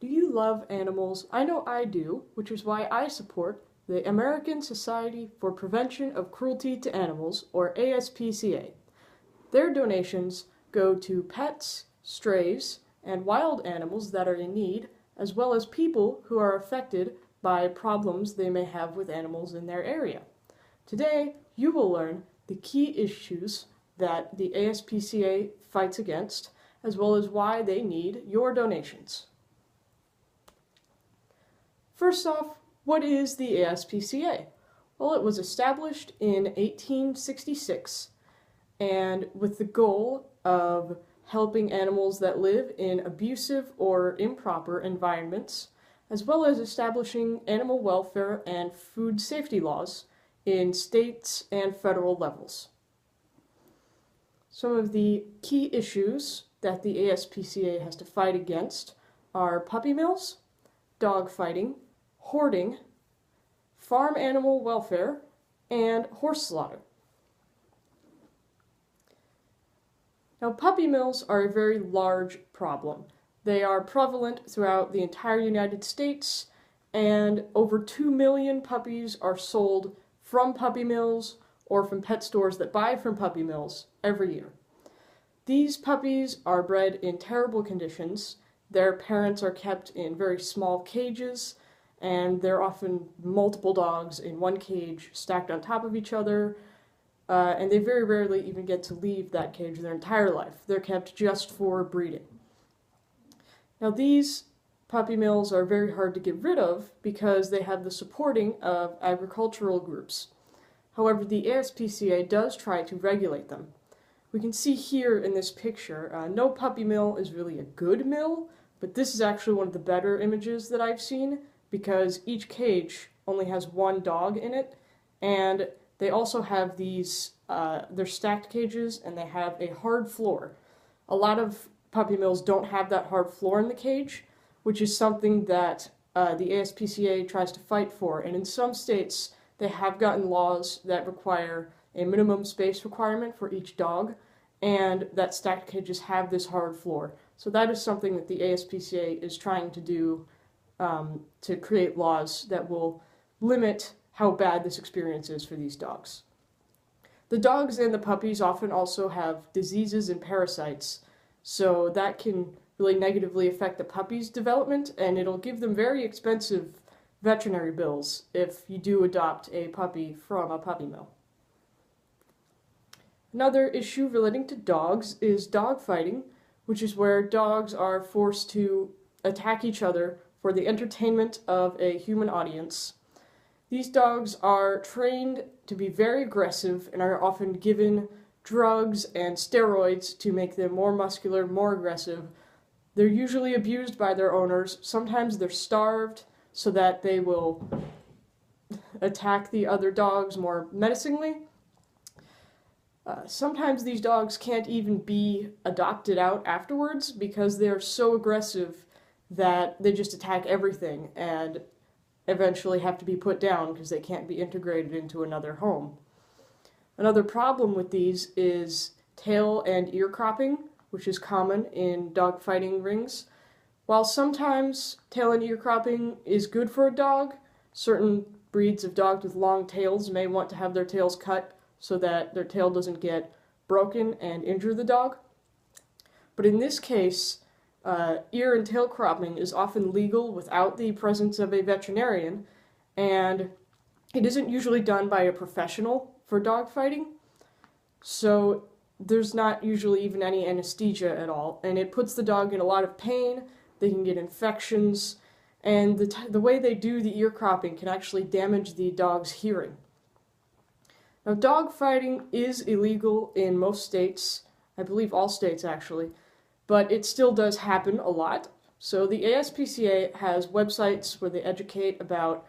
Do you love animals? I know I do, which is why I support the American Society for Prevention of Cruelty to Animals, or ASPCA. Their donations go to pets, strays, and wild animals that are in need, as well as people who are affected by problems they may have with animals in their area. Today, you will learn the key issues that the ASPCA fights against, as well as why they need your donations. First off, what is the ASPCA? Well, it was established in 1866, and with the goal of helping animals that live in abusive or improper environments, as well as establishing animal welfare and food safety laws in states and federal levels. Some of the key issues that the ASPCA has to fight against are puppy mills, dog fighting, hoarding, farm animal welfare, and horse slaughter. Now, puppy mills are a very large problem. They are prevalent throughout the entire United States, and over 2 million puppies are sold from puppy mills or from pet stores that buy from puppy mills every year. These puppies are bred in terrible conditions. Their parents are kept in very small cages, and they're often multiple dogs in one cage stacked on top of each other, and they very rarely even get to leave that cage their entire life. They're kept just for breeding. Now, these puppy mills are very hard to get rid of because they have the supporting of agricultural groups. However, the ASPCA does try to regulate them. We can see here in this picture, no puppy mill is really a good mill, but this is actually one of the better images that I've seen because each cage only has one dog in it, and they also have these, they're stacked cages, and they have a hard floor. A lot of puppy mills don't have that hard floor in the cage, which is something that the ASPCA tries to fight for, and in some states they have gotten laws that require a minimum space requirement for each dog, and that stacked cages have this hard floor. So that is something that the ASPCA is trying to do to create laws that will limit how bad this experience is for these dogs. The dogs and the puppies often also have diseases and parasites, so that can really negatively affect the puppy's development, and it'll give them very expensive veterinary bills if you do adopt a puppy from a puppy mill. Another issue relating to dogs is dog fighting, which is where dogs are forced to attack each other for the entertainment of a human audience. These dogs are trained to be very aggressive and are often given drugs and steroids to make them more muscular, more aggressive. They're usually abused by their owners. Sometimes they're starved so that they will attack the other dogs more menacingly. Sometimes these dogs can't even be adopted out afterwards because they're so aggressive that they just attack everything and eventually have to be put down because they can't be integrated into another home. Another problem with these is tail and ear cropping, which is common in dog fighting rings. While sometimes tail and ear cropping is good for a dog, certain breeds of dogs with long tails may want to have their tails cut so that their tail doesn't get broken and injure the dog. But in this case, ear and tail cropping is often legal without the presence of a veterinarian, and it isn't usually done by a professional for dog fighting, so there's not usually even any anesthesia at all, and it puts the dog in a lot of pain. They can get infections, and the way they do the ear cropping can actually damage the dog's hearing. Now, dog fighting is illegal in most states, I believe all states actually, but it still does happen a lot. So the ASPCA has websites where they educate about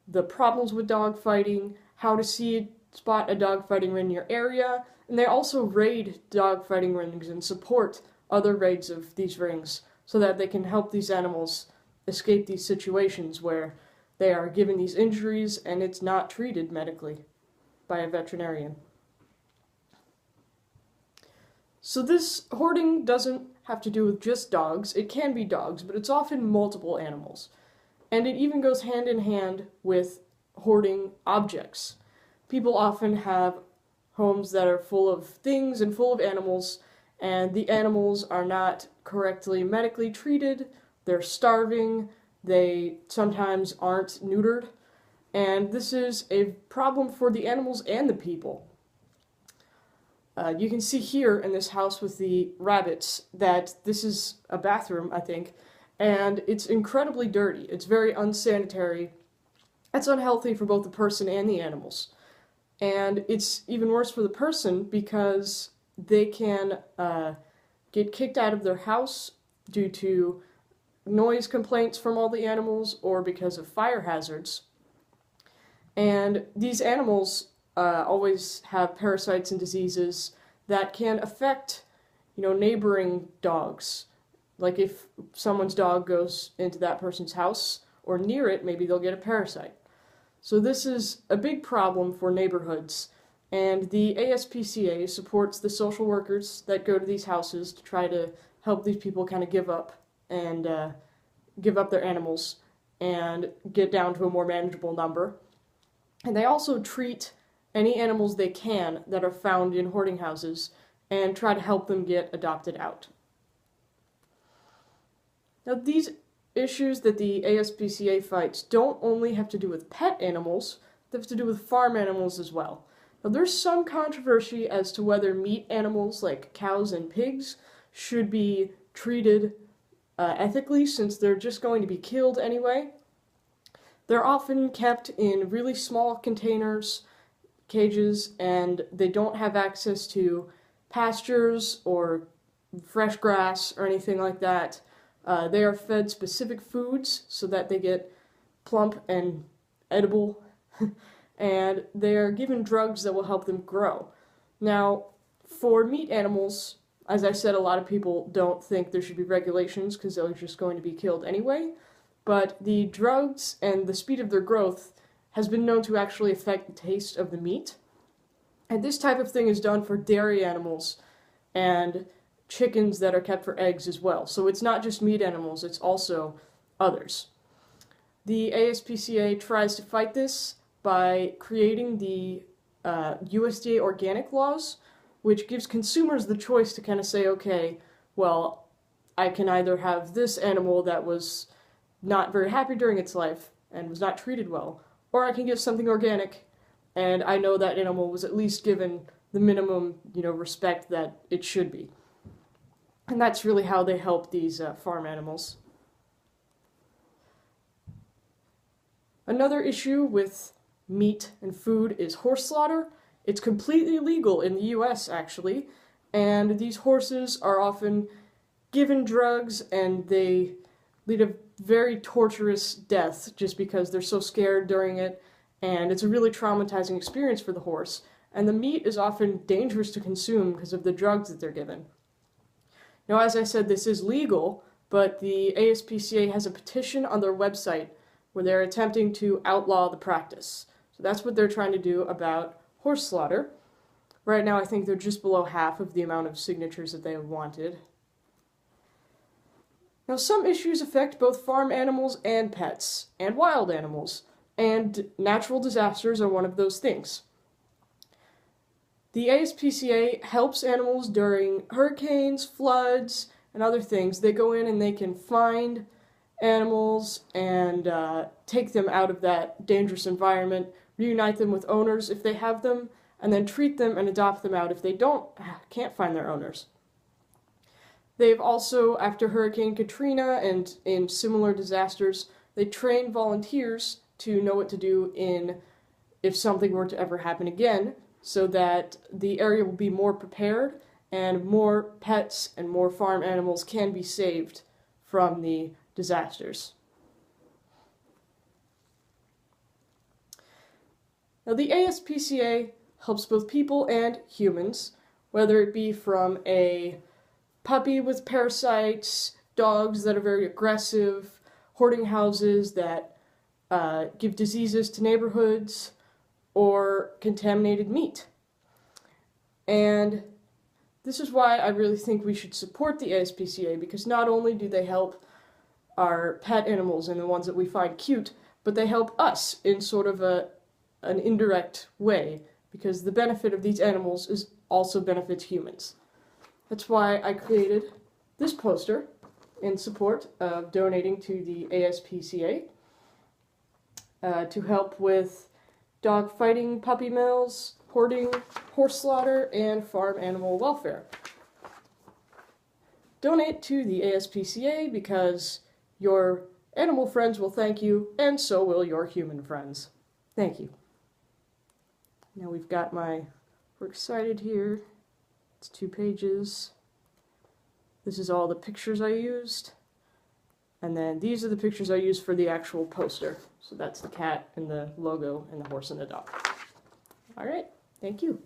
the problems with dog fighting, how to spot a dog fighting ring in your area, and they also raid dog fighting rings and support other raids of these rings so that they can help these animals escape these situations where they are given these injuries and it's not treated medically by a veterinarian. So this hoarding doesn't have to do with just dogs. It can be dogs, but it's often multiple animals. And it even goes hand in hand with hoarding objects. People often have homes that are full of things and full of animals, and the animals are not correctly medically treated, they're starving, they sometimes aren't neutered, and this is a problem for the animals and the people. You can see here in this house with the rabbits that this is a bathroom, I think, and it's incredibly dirty. It's very unsanitary. It's unhealthy for both the person and the animals. And it's even worse for the person because they can get kicked out of their house due to noise complaints from all the animals or because of fire hazards. And these animals always have parasites and diseases that can affect, neighboring dogs. Like if someone's dog goes into that person's house or near it, maybe they'll get a parasite. So this is a big problem for neighborhoods, and the ASPCA supports the social workers that go to these houses to try to help these people kind of give up their animals and get down to a more manageable number. And they also treat any animals they can that are found in hoarding houses and try to help them get adopted out. Now, these issues that the ASPCA fights don't only have to do with pet animals, they have to do with farm animals as well. Now, there's some controversy as to whether meat animals like cows and pigs should be treated ethically, since they're just going to be killed anyway. They're often kept in really small containers, cages, and they don't have access to pastures or fresh grass or anything like that. They are fed specific foods so that they get plump and edible, and they are given drugs that will help them grow. Now, for meat animals, as I said, a lot of people don't think there should be regulations because they're just going to be killed anyway, but the drugs and the speed of their growth has been known to actually affect the taste of the meat. And this type of thing is done for dairy animals and chickens that are kept for eggs as well. So it's not just meat animals, it's also others. The ASPCA tries to fight this by creating the USDA organic laws, which gives consumers the choice to kind of say, okay, well, I can either have this animal that was not very happy during its life and was not treated well, or I can get something organic and I know that animal was at least given the minimum, respect that it should be. And that's really how they help these farm animals. Another issue with meat and food is horse slaughter. It's completely illegal in the US, actually, and these horses are often given drugs and they lead a very torturous death just because they're so scared during it, and it's a really traumatizing experience for the horse, and the meat is often dangerous to consume because of the drugs that they're given. Now, as I said, this is legal, but the ASPCA has a petition on their website where they're attempting to outlaw the practice. So that's what they're trying to do about horse slaughter. Right now, I think they're just below half of the amount of signatures that they have wanted. Now, some issues affect both farm animals and pets, and wild animals, and natural disasters are one of those things. The ASPCA helps animals during hurricanes, floods, and other things. They go in and they can find animals and take them out of that dangerous environment, reunite them with owners if they have them, and then treat them and adopt them out if they can't find their owners. They've also, after Hurricane Katrina and in similar disasters, they train volunteers to know what to do if something were to ever happen again, so that the area will be more prepared and more pets and more farm animals can be saved from the disasters. Now, the ASPCA helps both people and humans, whether it be from a puppy with parasites, dogs that are very aggressive, hoarding houses that give diseases to neighborhoods, or contaminated meat. And This is why I really think we should support the ASPCA, because not only do they help our pet animals and the ones that we find cute, but they help us in sort of an indirect way, because the benefit of these animals is also benefits humans. That's why I created this poster in support of donating to the ASPCA to help with dog fighting, puppy mills, hoarding, horse slaughter, and farm animal welfare. Donate to the ASPCA because your animal friends will thank you, and so will your human friends. Thank you. Now we've got my works cited here. It's 2 pages. This is all the pictures I used. And then these are the pictures I used for the actual poster. So that's the cat and the logo and the horse and the dog. All right, thank you.